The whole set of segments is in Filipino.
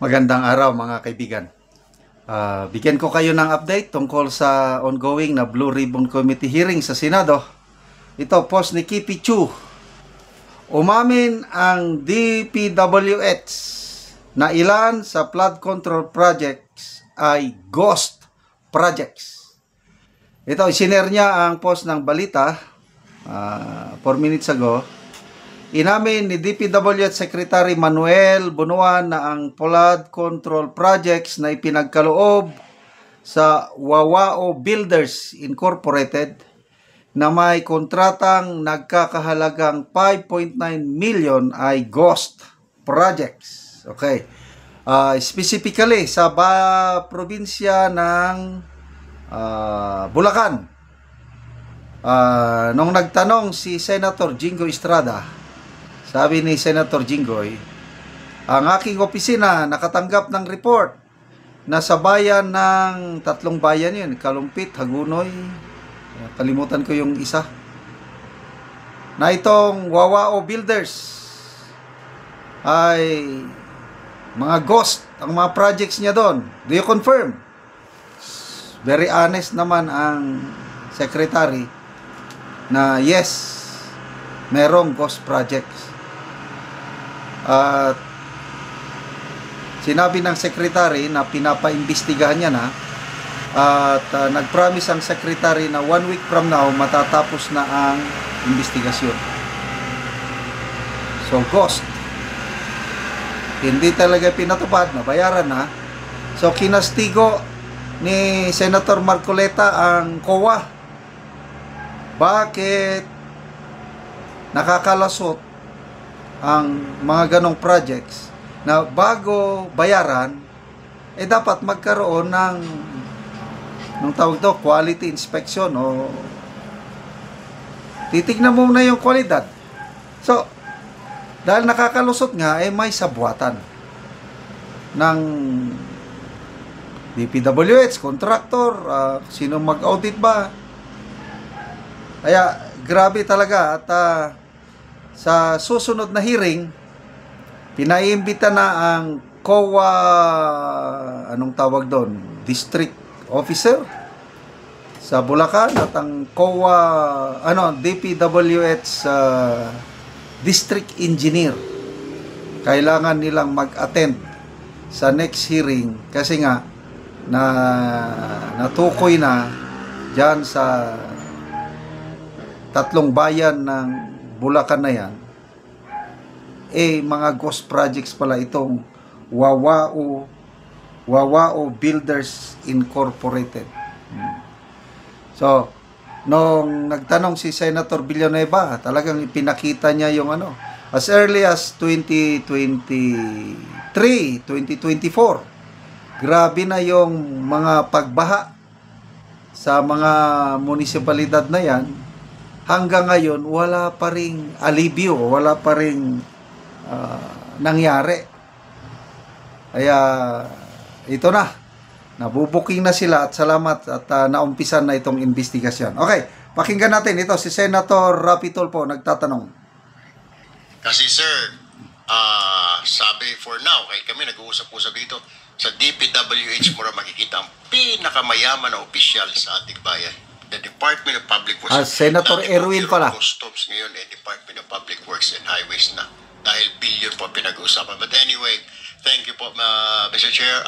Magandang araw mga kaibigan. Bigyan ko kayo ng update tungkol sa ongoing na Blue Ribbon Committee hearing sa Senado. Ito, post ni Kipi Chu. Umamin ang DPWH na ilan sa flood control projects ay ghost projects. Ito, isinare niya ang post ng balita 4 minutes ago. Inamin ni DPWH Secretary Manuel Bunuan na ang flood control projects na ipinagkaloob sa Wawao Builders Incorporated na may kontratang nagkakahalagang 5.9 million ay ghost projects. Okay. Specifically sa probinsya ng Bulacan. Nung nagtanong si Senator Jingo Estrada, sabi ni Senator Jinggoy, ang aking opisina nakatanggap ng report na sa bayan ng tatlong bayan yun, Kalumpit, Hagunoy, kalimutan ko yung isa, na itong Wawao Builders ay mga ghost ang mga projects niya doon. Do you confirm? Very honest naman ang secretary na yes, merong ghost projects. At sinabi ng secretary na pinapaimbestigahan niya na at nag-promise ang secretary na 1 week from now matatapos na ang investigasyon. So ghost, hindi talaga pinatupad, nabayaran na. So kinastigo ni Senator Marcoleta ang COA. Bakit nakakalasot ang mga ganong projects na bago bayaran, dapat magkaroon ng tawag to, quality inspection o titignan mo na yung kwalidad. So, dahil nakakalusot nga, may sabwatan ng DPWH, contractor, sino mag-audit ba? Kaya, grabe talaga at sa susunod na hearing, pinaimbita na ang COA, anong tawag doon? District Officer sa Bulacan at ang COA, DPWH District Engineer. Kailangan nilang mag-attend sa next hearing kasi nga natukoy na dyan sa tatlong bayan ng Bulacan na yan, mga ghost projects pala itong Wawao Builders Incorporated. So, nung nagtanong si Senator Villanueva, talagang ipinakita niya yung as early as 2023, 2024. Grabe na yung mga pagbaha sa mga munisipalidad na yan. Hanggang ngayon, wala pa ring alibyo, wala pa ring nangyari. Kaya, ito na. Nabubuking na sila at salamat at naumpisan na itong investigasyon. Okay, pakinggan natin. Ito si Senator Rapi Tulfo nagtatanong. Kasi sir, sabi for now, kaya kami nag-uusap-usap dito, sa DPWH mo makikita ang pinakamayaman na opisyal sa ating bayan. The Department of Public Works. Senator Erwin pala. Customs ngayon Department of Public Works and Highways na. Dahil billion po pinag-uusapan. But anyway, thank you po, Mr. Chair.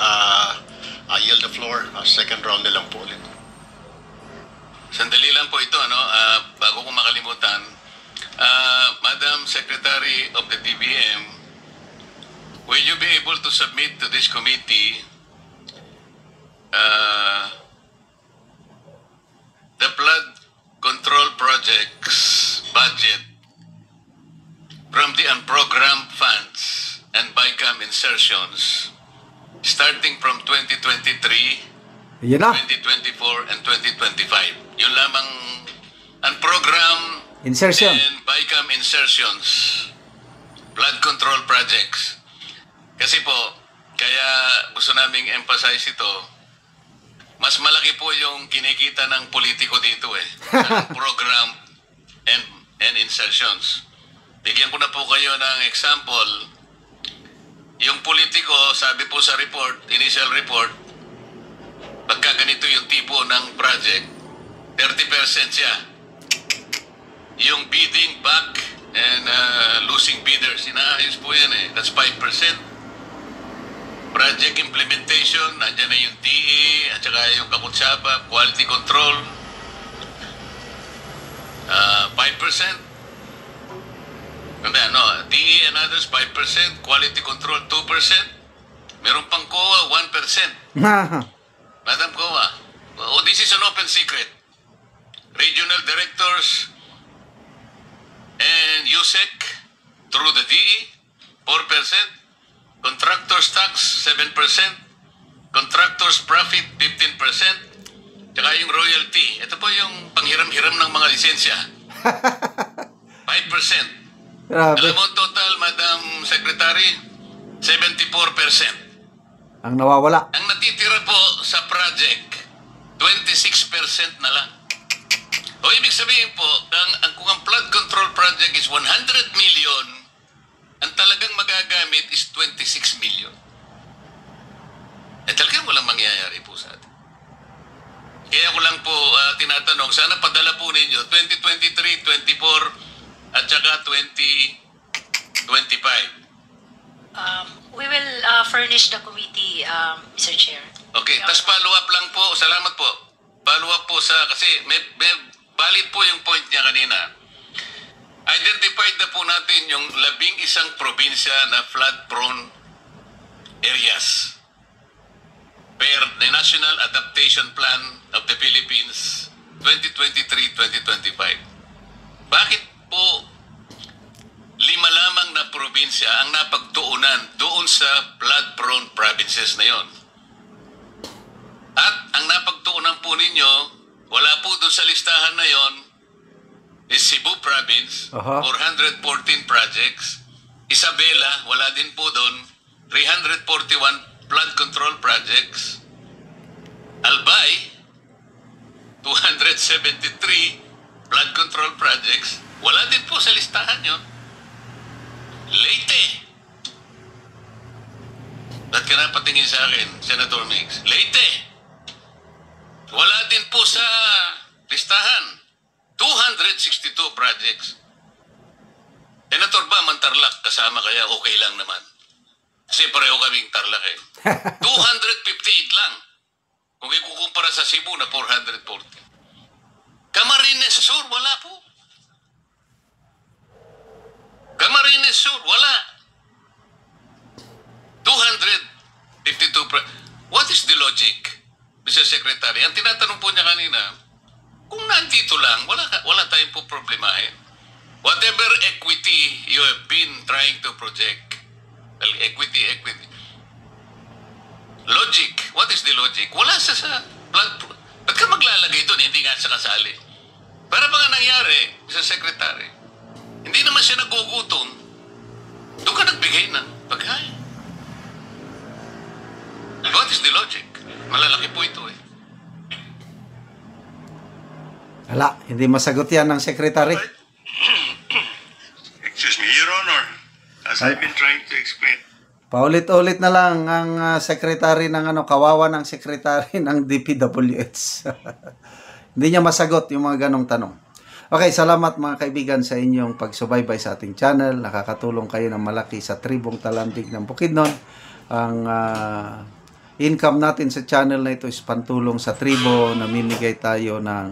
I yield the floor. Second round na lang po ulit. Sandali lang po ito, bago ko makalimutan. Madam Secretary of the DBM, will you be able to submit to this committee the flood control projects budget from the unprogrammed funds and BICAM insertions starting from 2023, 2024, and 2025. Yun lamang unprogrammed insertion and BICAM insertions, flood control projects. Kasi po, kaya gusto naming emphasize ito, mas malaki po yung kinikita ng politiko dito program and insertions. Bigyan ko na po kayo ng example. Yung politiko, sabi po po sa report, initial report, pagka ganito yung tipo ng project, 30% siya. Yung bidding back and losing bidders, inaayos po yan eh. That's 5%. Project implementation, andyan na yung DE, at saka yung kakutsaba, quality control, 5%. DE and others, 5%, quality control, 2%. Meron pang COA, 1%. Madam COA, this is an open secret. Regional directors and USEC through the DE, 4%. Contractors tax, 7%. Contractors profit, 15%. Tsaka yung royalty. Ito po yung panghiram-hiram ng mga lisensya. 5%. Grabe. Alam mo total, Madam Secretary, 74%. Ang nawawala. Ang natitira po sa project, 26% na lang. O ibig sabihin po, kung ang flood control project is 100 million, ang talagang magagamit is 26 million. Talagang walang mangyayari po sa atin. Kaya ko lang po tinatanong, sana padala po ninyo 2023, 24, at saka 2025. We will furnish the committee, Mr. Chair. Okay, tas follow up lang po. Salamat po. Follow up po kasi may valid po yung point niya kanina. Identified na po natin yung 11 probinsya na flood-prone areas per the National Adaptation Plan of the Philippines 2023-2025. Bakit po 5 lamang na probinsya ang napagtuunan doon sa flood-prone provinces na yon? At ang napagtuunan po ninyo, wala po doon sa listahan na yon, is Cebu Province, 414 projects. Isabela, wala din po doon, 341 flood control projects. Albay, 273 flood control projects. Wala din po sa listahan yon. Leyte. Ba't ka napatingin sa akin, Senator Mix? Leyte. Wala din po sa listahan. 262 projects. Senator ba, Tarlac, kasama kaya okay lang naman? Kasi pareho kaming Tarlac eh. 258 lang. Kung ikukumpara sa Cebu na 440. Camarines Sur, wala po. Camarines Sur, wala. 252. What is the logic, Mr. Secretary? Ang tinatanong po niya kanina, kung nandito lang, wala tayong po problemahin. Whatever equity you have been trying to project, well, equity. Logic, what is the logic? Wala sa blood. Ba't ka maglalagay doon? Hindi nga sa kasali. Para ba nga nangyari, Mr. Secretary? Hindi naman siya nagugutom. Doon ka nagbigay ng pagkain. What is the logic? Malalaki po ito eh. Wala, hindi masagot yan ng Secretary. Excuse me, Your Honor. As I've been trying to explain. Paulit-ulit na lang ang Secretary ng kawawa ng Secretary ng DPWH. Hindi niya masagot yung mga ganong tanong. Okay, salamat mga kaibigan sa inyong pagsubaybay sa ating channel. Nakakatulong kayo ng malaki sa Tribong Talandig ng Bukidnon. Ang income natin sa channel na ito is pantulong sa tribo. Namimigay tayo ng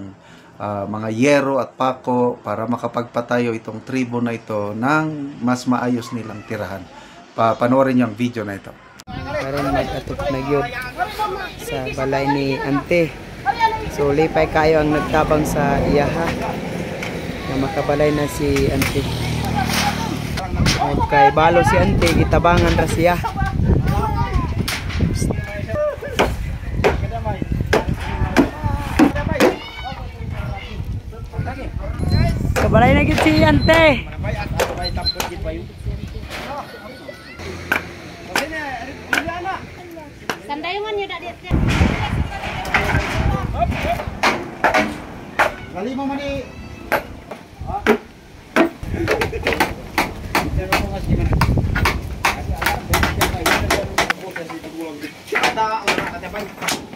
mga yero at pako para makapagpatayo itong tribo na ito ng mas maayos nilang tirahan. Panoorin niyo ang video na ito. Karon mag-atop na gyud sa balay ni Ante. So lipay kayo ang nagtabang sa iyaha na makabalay na si Ante. Okay, balo si Ante, gitabangan ra siya. Kabalay na gyud si Ante. Sandayungan nyo dak dia. Gali mo mani. Ada orang kata baik.